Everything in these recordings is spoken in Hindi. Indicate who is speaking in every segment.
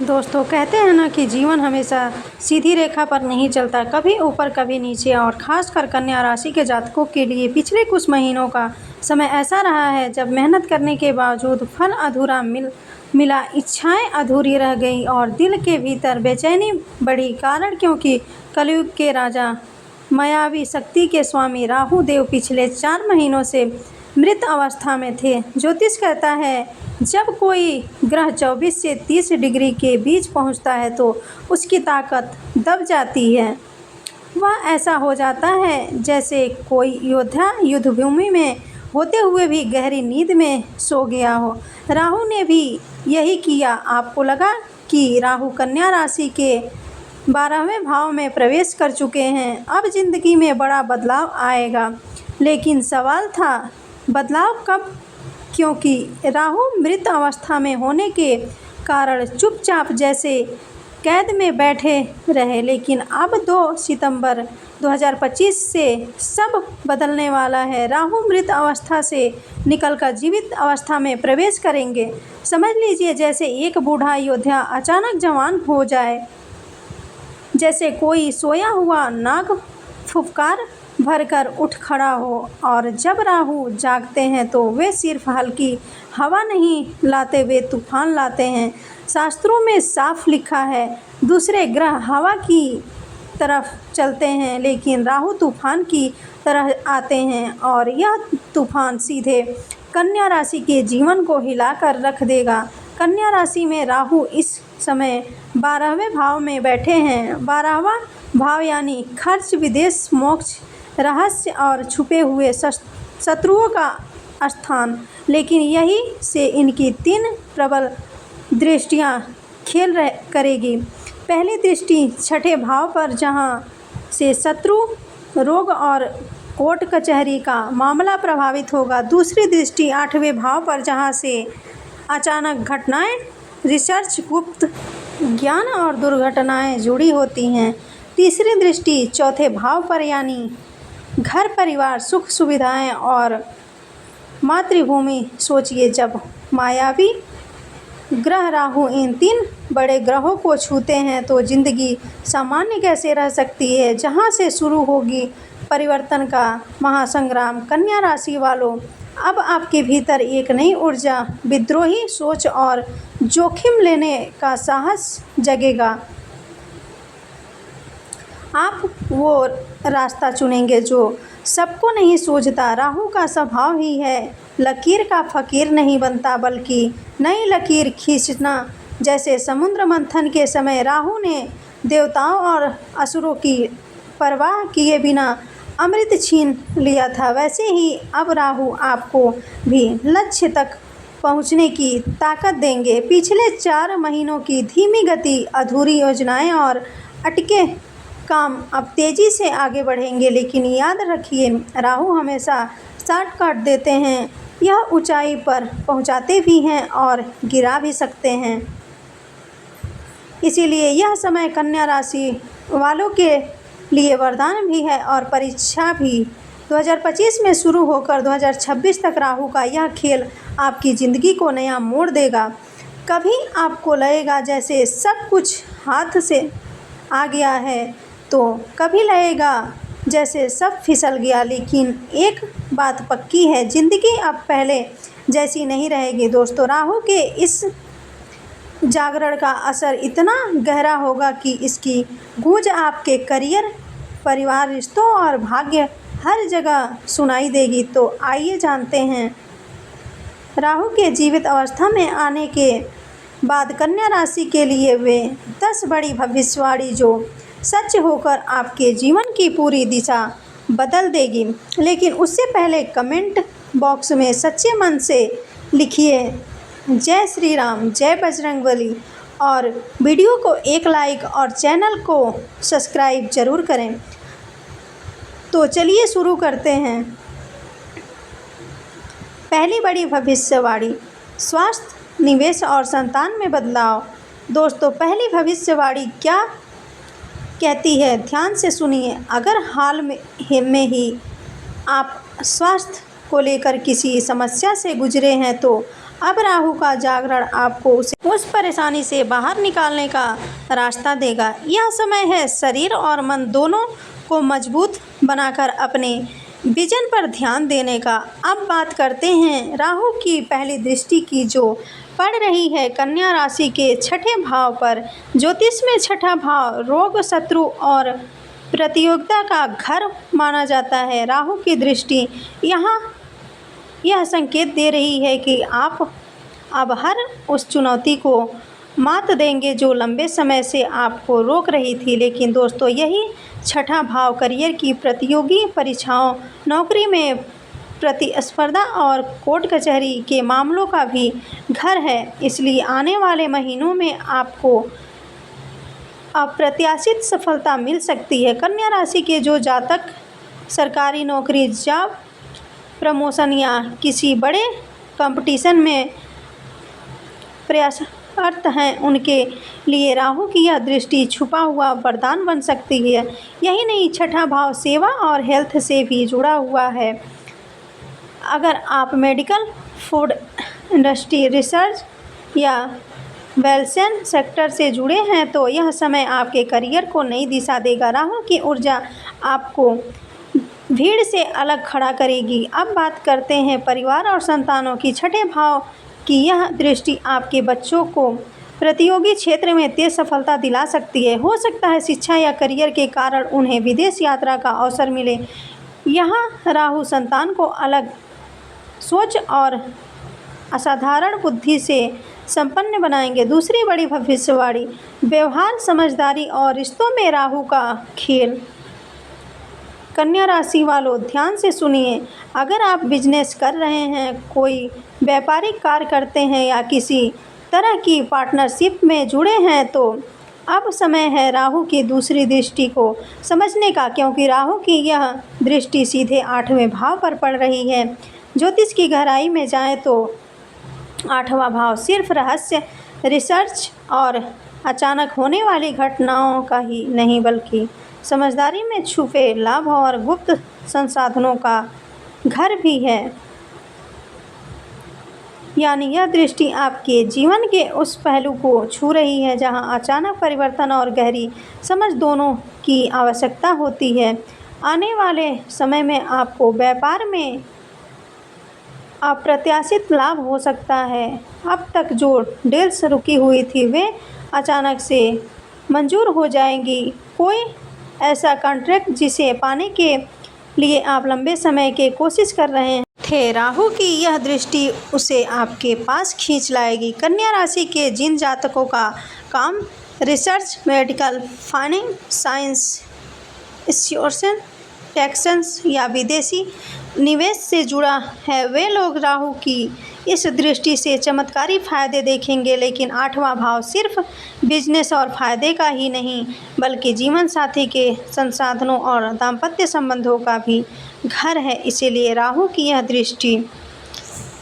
Speaker 1: दोस्तों कहते हैं ना कि जीवन हमेशा सीधी रेखा पर नहीं चलता, कभी ऊपर कभी नीचे। और खासकर कन्या राशि के जातकों के लिए पिछले कुछ महीनों का समय ऐसा रहा है जब मेहनत करने के बावजूद फल अधूरा मिला, इच्छाएं अधूरी रह गई और दिल के भीतर बेचैनी बढ़ी। कारण क्योंकि कलयुग के राजा, मायावी शक्ति के स्वामी राहु देव पिछले 4 महीनों से मृत अवस्था में थे। ज्योतिष कहता है जब कोई ग्रह 24 से 30 डिग्री के बीच पहुंचता है तो उसकी ताकत दब जाती है। वह ऐसा हो जाता है जैसे कोई योद्धा युद्धभूमि में होते हुए भी गहरी नींद में सो गया हो। राहु ने भी यही किया। आपको लगा कि राहु कन्या राशि के 12वें भाव में प्रवेश कर चुके हैं, अब जिंदगी में बड़ा बदलाव आएगा। लेकिन सवाल था बदलाव कब? क्योंकि राहु मृत अवस्था में होने के कारण चुपचाप जैसे कैद में बैठे रहे। लेकिन अब 2 सितंबर 2025 से सब बदलने वाला है। राहु मृत अवस्था से निकलकर जीवित अवस्था में प्रवेश करेंगे। समझ लीजिए जैसे एक बूढ़ा योद्धा अचानक जवान हो जाए, जैसे कोई सोया हुआ नाग फुफकार भरकर उठ खड़ा हो। और जब राहु जागते हैं तो वे सिर्फ हल्की हवा नहीं लाते, वे तूफान लाते हैं। शास्त्रों में साफ लिखा है दूसरे ग्रह हवा की तरफ चलते हैं, लेकिन राहु तूफान की तरह आते हैं और यह तूफान सीधे कन्या राशि के जीवन को हिलाकर रख देगा। कन्या राशि में राहु इस समय 12वें भाव में बैठे हैं। 12वां भाव यानी खर्च, विदेश, मोक्ष, रहस्य और छुपे हुए शत्रुओं का स्थान। लेकिन यही से इनकी 3 प्रबल दृष्टियां खेल करेगी। पहली दृष्टि 6ठे भाव पर, जहां से शत्रु, रोग और कोर्ट कचहरी का मामला प्रभावित होगा। दूसरी दृष्टि 8वें भाव पर, जहां से अचानक घटनाएं, रिसर्च, गुप्त ज्ञान और दुर्घटनाएं जुड़ी होती हैं। तीसरी दृष्टि 4थे भाव पर, यानी घर, परिवार, सुख सुविधाएं और मातृभूमि। सोचिए जब मायावी ग्रह राहु इन 3 बड़े ग्रहों को छूते हैं तो जिंदगी सामान्य कैसे रह सकती है। जहां से शुरू होगी परिवर्तन का महासंग्राम। कन्या राशि वालों, अब आपके भीतर एक नई ऊर्जा, विद्रोही सोच और जोखिम लेने का साहस जगेगा। आप वो रास्ता चुनेंगे जो सबको नहीं सूझता। राहु का स्वभाव ही है लकीर का फकीर नहीं बनता, बल्कि नई लकीर खींचना। जैसे समुद्र मंथन के समय राहु ने देवताओं और असुरों की परवाह किए बिना अमृत छीन लिया था, वैसे ही अब राहु आपको भी लक्ष्य तक पहुंचने की ताकत देंगे। पिछले 4 महीनों की धीमी गति, अधूरी योजनाएं और अटके काम अब तेजी से आगे बढ़ेंगे। लेकिन याद रखिए राहु हमेशा शॉर्टकट देते हैं। यह ऊंचाई पर पहुंचाते भी हैं और गिरा भी सकते हैं। इसीलिए यह समय कन्या राशि वालों के लिए वरदान भी है और परीक्षा भी। 2025 में शुरू होकर 2026 तक राहु का यह खेल आपकी ज़िंदगी को नया मोड़ देगा। कभी आपको लगेगा जैसे सब कुछ हाथ से आ गया है, तो कभी लगेगा जैसे सब फिसल गया। लेकिन एक बात पक्की है, ज़िंदगी अब पहले जैसी नहीं रहेगी दोस्तों। राहु के इस जागरण का असर इतना गहरा होगा कि इसकी गूंज आपके करियर, परिवार, रिश्तों और भाग्य हर जगह सुनाई देगी। तो आइए जानते हैं राहु के जीवित अवस्था में आने के बाद कन्या राशि के लिए वे 10 बड़ी भविष्यवाणी जो सच होकर आपके जीवन की पूरी दिशा बदल देगी। लेकिन उससे पहले कमेंट बॉक्स में सच्चे मन से लिखिए जय श्री राम, जय बजरंगबली और वीडियो को एक लाइक और चैनल को सब्सक्राइब जरूर करें। तो चलिए शुरू करते हैं। पहली बड़ी भविष्यवाणी, स्वास्थ्य, निवेश और संतान में बदलाव। दोस्तों पहली भविष्यवाणी क्या कहती है, ध्यान से सुनिए। अगर हाल में ही आप स्वास्थ्य को लेकर किसी समस्या से गुजरे हैं तो अब राहु का जागरण आपको उस परेशानी से बाहर निकालने का रास्ता देगा। यह समय है शरीर और मन दोनों को मजबूत बनाकर अपने विजन पर ध्यान देने का। अब बात करते हैं राहु की पहली दृष्टि की, जो पड़ रही है कन्या राशि के छठे भाव पर। ज्योतिष में छठा भाव रोग, शत्रु और प्रतियोगिता का घर माना जाता है। राहु की दृष्टि यहाँ यह संकेत दे रही है कि आप अब हर उस चुनौती को मात देंगे जो लंबे समय से आपको रोक रही थी। लेकिन दोस्तों, यही छठा भाव करियर की प्रतियोगी परीक्षाओं, नौकरी में प्रतिस्पर्धा और कोर्ट कचहरी के मामलों का भी घर है। इसलिए आने वाले महीनों में आपको अप्रत्याशित सफलता मिल सकती है। कन्या राशि के जो जातक सरकारी नौकरी, जॉब प्रमोशन या किसी बड़े कंपटीशन में प्रयासरत हैं, उनके लिए राहु की यह दृष्टि छुपा हुआ वरदान बन सकती है। यही नहीं, छठा भाव सेवा और हेल्थ से भी जुड़ा हुआ है। अगर आप मेडिकल, फूड इंडस्ट्री, रिसर्च या वेलसेन सेक्टर से जुड़े हैं तो यह समय आपके करियर को नई दिशा देगा। राहु की ऊर्जा आपको भीड़ से अलग खड़ा करेगी। अब बात करते हैं परिवार और संतानों की। छठे भाव की यह दृष्टि आपके बच्चों को प्रतियोगी क्षेत्र में तेज सफलता दिला सकती है। हो सकता है शिक्षा या करियर के कारण उन्हें विदेश यात्रा का अवसर मिले। यहाँ राहु संतान को अलग सोच और असाधारण बुद्धि से संपन्न बनाएंगे। दूसरी बड़ी भविष्यवाणी, व्यवहार, समझदारी और रिश्तों में राहु का खेल। कन्या राशि वालों, ध्यान से सुनिए। अगर आप बिजनेस कर रहे हैं, कोई व्यापारिक कार्य करते हैं या किसी तरह की पार्टनरशिप में जुड़े हैं तो अब समय है राहु की दूसरी दृष्टि को समझने का, क्योंकि राहु की यह दृष्टि सीधे 8वें भाव पर पड़ रही है। ज्योतिष की गहराई में जाएं तो 8वां भाव सिर्फ रहस्य, रिसर्च और अचानक होने वाली घटनाओं का ही नहीं, बल्कि समझदारी में छुपे लाभ और गुप्त संसाधनों का घर भी है। यानी यह दृष्टि आपके जीवन के उस पहलू को छू रही है जहां अचानक परिवर्तन और गहरी समझ दोनों की आवश्यकता होती है। आने वाले समय में आपको व्यापार में अप्रत्याशित लाभ हो सकता है। अब तक जो डील्स रुकी हुई थी वे अचानक से मंजूर हो जाएंगी। कोई ऐसा कॉन्ट्रैक्ट जिसे पाने के लिए आप लंबे समय के कोशिश कर रहे थे, राहु की यह दृष्टि उसे आपके पास खींच लाएगी। कन्या राशि के जिन जातकों का काम research, medical, finance, science, insurance, taxes या विदेशी निवेश से जुड़ा है, वे लोग राहु की इस दृष्टि से चमत्कारी फायदे देखेंगे। लेकिन 8वां भाव सिर्फ बिजनेस और फायदे का ही नहीं, बल्कि जीवन साथी के संसाधनों और दाम्पत्य संबंधों का भी घर है। इसीलिए राहु की यह दृष्टि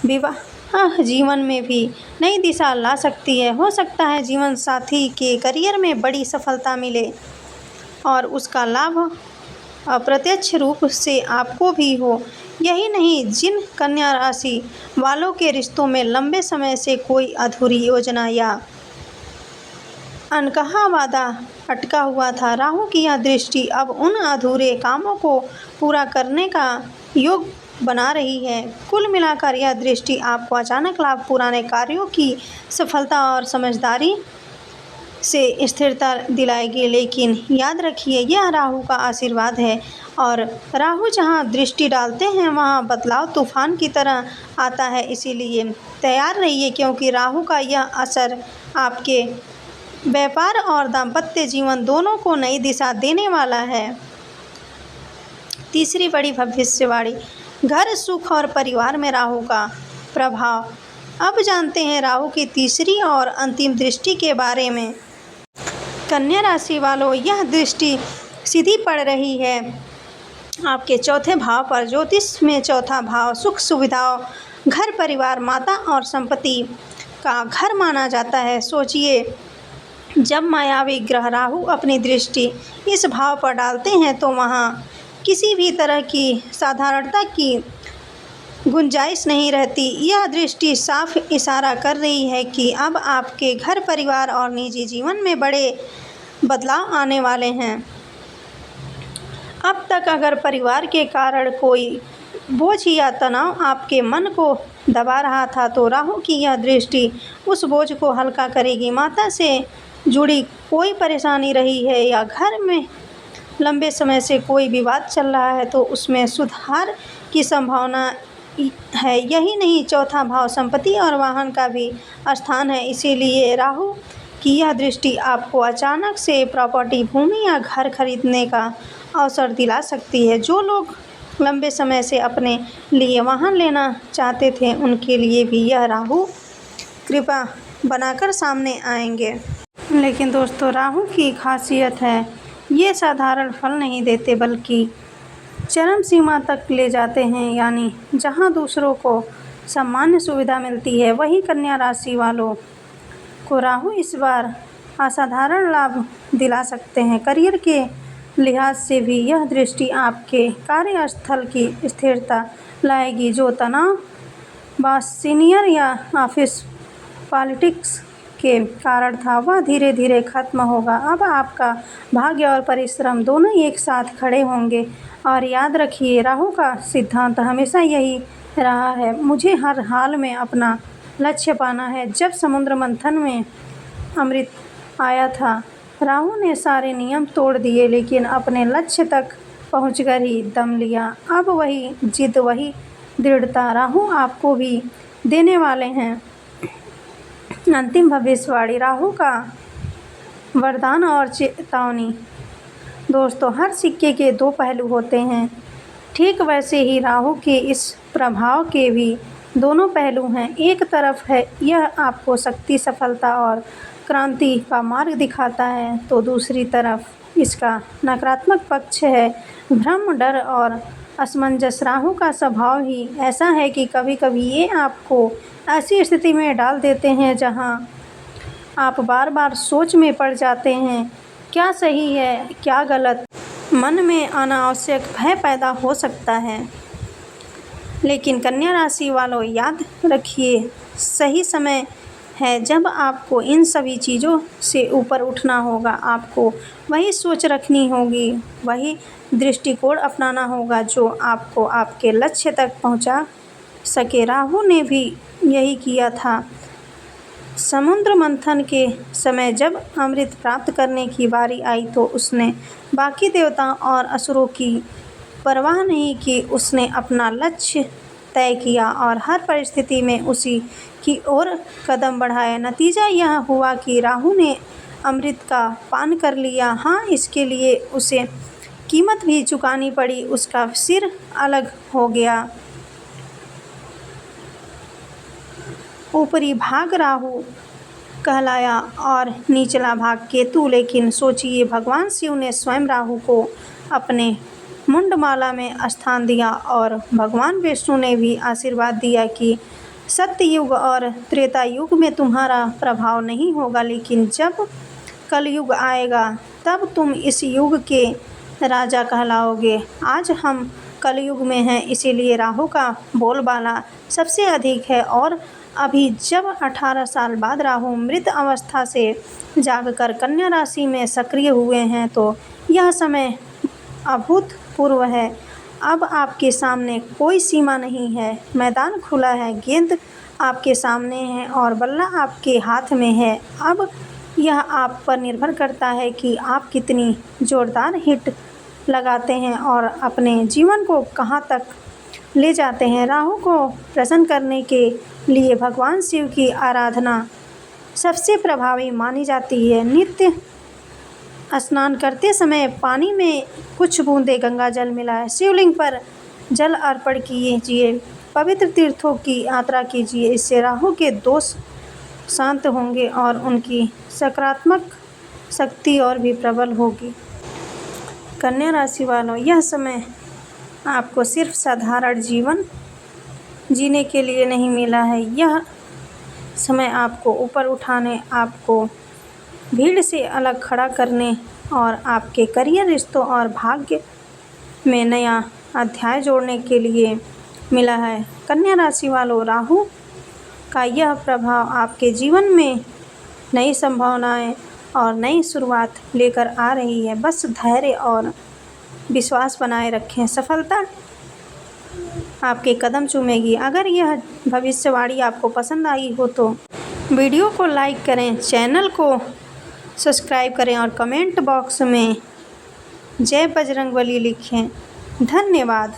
Speaker 1: विवाह जीवन में भी नई दिशा ला सकती है। हो सकता है जीवन साथी के करियर में बड़ी सफलता मिले और उसका लाभ अप्रत्यक्ष रूप से आपको भी हो। यही नहीं, जिन कन्या राशि वालों के रिश्तों में लंबे समय से कोई अधूरी योजना या अनकहा वादा अटका हुआ था, राहु की यह दृष्टि अब उन अधूरे कामों को पूरा करने का योग बना रही है। कुल मिलाकर यह दृष्टि आपको अचानक लाभ, पुराने कार्यों की सफलता और समझदारी से स्थिरता दिलाएगी। लेकिन याद रखिए, यह राहु का आशीर्वाद है और राहु जहां दृष्टि डालते हैं वहां बदलाव तूफान की तरह आता है। इसीलिए तैयार रहिए, क्योंकि राहु का यह असर आपके व्यापार और दाम्पत्य जीवन दोनों को नई दिशा देने वाला है। तीसरी बड़ी भविष्यवाणी, घर, सुख और परिवार में राहु का प्रभाव। अब जानते हैं राहु की तीसरी और अंतिम दृष्टि के बारे में। कन्या राशि वालों, यह दृष्टि सीधी पड़ रही है आपके चौथे भाव पर। ज्योतिष में चौथा भाव सुख, सुविधाओं, घर, परिवार, माता और संपत्ति का घर माना जाता है। सोचिए, जब मायावी ग्रह राहु अपनी दृष्टि इस भाव पर डालते हैं तो वहाँ किसी भी तरह की साधारणता की गुंजाइश नहीं रहती। यह दृष्टि साफ इशारा कर रही है कि अब आपके घर परिवार और निजी जीवन में बड़े बदलाव आने वाले हैं। अब तक अगर परिवार के कारण कोई बोझ या तनाव आपके मन को दबा रहा था तो राहु की यह दृष्टि उस बोझ को हल्का करेगी। माता से जुड़ी कोई परेशानी रही है या घर में लंबे समय से कोई विवाद चल रहा है तो उसमें सुधार की संभावना है। यही नहीं, चौथा भाव संपत्ति और वाहन का भी स्थान है। इसीलिए राहु की यह दृष्टि आपको अचानक से प्रॉपर्टी, भूमि या घर खरीदने का अवसर दिला सकती है। जो लोग लंबे समय से अपने लिए वाहन लेना चाहते थे उनके लिए भी यह राहु कृपा बनाकर सामने आएंगे। लेकिन दोस्तों, राहु की खासियत है, ये साधारण फल नहीं देते बल्कि चरम सीमा तक ले जाते हैं। यानी जहां दूसरों को सामान्य सुविधा मिलती है वहीं कन्या राशि वालों को राहु इस बार असाधारण लाभ दिला सकते हैं। करियर के लिहाज से भी यह दृष्टि आपके कार्यस्थल की स्थिरता लाएगी। जो तनाव बॉस, सीनियर या ऑफिस पॉलिटिक्स के कारण था वह धीरे धीरे खत्म होगा। अब आपका भाग्य और परिश्रम दोनों एक साथ खड़े होंगे। और याद रखिए, राहु का सिद्धांत हमेशा यही रहा है, मुझे हर हाल में अपना लक्ष्य पाना है। जब समुद्र मंथन में अमृत आया था, राहु ने सारे नियम तोड़ दिए लेकिन अपने लक्ष्य तक पहुंचकर ही दम लिया। अब वही जिद, वही दृढ़ता राहु आपको भी देने वाले हैं। अंतिम भविष्यवाणी, राहु का वरदान और चेतावनी। दोस्तों, हर सिक्के के दो पहलू होते हैं, ठीक वैसे ही राहु के इस प्रभाव के भी दोनों पहलू हैं। एक तरफ है यह आपको शक्ति, सफलता और क्रांति का मार्ग दिखाता है तो दूसरी तरफ इसका नकारात्मक पक्ष है, भ्रम, डर और असमंजस। राहु का स्वभाव ही ऐसा है कि कभी कभी ये आपको ऐसी स्थिति में डाल देते हैं जहां आप बार बार सोच में पड़ जाते हैं, क्या सही है क्या गलत। मन में अनावश्यक भय पैदा हो सकता है। लेकिन कन्या राशि वालों, याद रखिए, सही समय है जब आपको इन सभी चीज़ों से ऊपर उठना होगा। आपको वही सोच रखनी होगी, वही दृष्टिकोण अपनाना होगा जो आपको आपके लक्ष्य तक पहुंचा सके। राहु ने भी यही किया था। समुद्र मंथन के समय जब अमृत प्राप्त करने की बारी आई तो उसने बाकी देवताओं और असुरों की परवाह नहीं की। उसने अपना लक्ष्य तय किया और हर परिस्थिति में उसी की ओर कदम बढ़ाया। नतीजा यह हुआ कि राहु ने अमृत का पान कर लिया। हाँ, इसके लिए उसे कीमत भी चुकानी पड़ी, उसका सिर अलग हो गया। ऊपरी भाग राहु कहलाया और निचला भाग केतु। लेकिन सोचिए, भगवान शिव ने स्वयं राहु को अपने मुंडमाला में स्थान दिया और भगवान विष्णु ने भी आशीर्वाद दिया कि सत्ययुग और त्रेता युग में तुम्हारा प्रभाव नहीं होगा, लेकिन जब कलयुग आएगा तब तुम इस युग के राजा कहलाओगे। आज हम कलयुग में हैं, इसीलिए राहु का बोलबाला सबसे अधिक है। और अभी जब 18 साल बाद राहु मृत अवस्था से जागकर कन्या राशि में सक्रिय हुए हैं तो यह समय अभूतपूर्व है। अब आपके सामने कोई सीमा नहीं है, मैदान खुला है, गेंद आपके सामने है और बल्ला आपके हाथ में है। अब यह आप पर निर्भर करता है कि आप कितनी जोरदार हिट लगाते हैं और अपने जीवन को कहां तक ले जाते हैं। राहु को प्रसन्न करने के लिए भगवान शिव की आराधना सबसे प्रभावी मानी जाती है। नित्य स्नान करते समय पानी में कुछ बूंदे गंगा जल मिलाएं, शिवलिंग पर जल अर्पण कीजिए, पवित्र तीर्थों की यात्रा कीजिए। इससे राहु के दोष शांत होंगे और उनकी सकारात्मक शक्ति और भी प्रबल होगी। कन्या राशि वालों, यह समय आपको सिर्फ साधारण जीवन जीने के लिए नहीं मिला है। यह समय आपको ऊपर उठाने, आपको भीड़ से अलग खड़ा करने और आपके करियर, रिश्तों और भाग्य में नया अध्याय जोड़ने के लिए मिला है। कन्या राशि वालों, राहु का यह प्रभाव आपके जीवन में नई संभावनाएं और नई शुरुआत लेकर आ रही है। बस धैर्य और विश्वास बनाए रखें, सफलता आपके कदम चूमेगी। अगर यह भविष्यवाणी आपको पसंद आई हो तो वीडियो को लाइक करें, चैनल को सब्सक्राइब करें और कमेंट बॉक्स में जय बजरंगबली लिखें। धन्यवाद।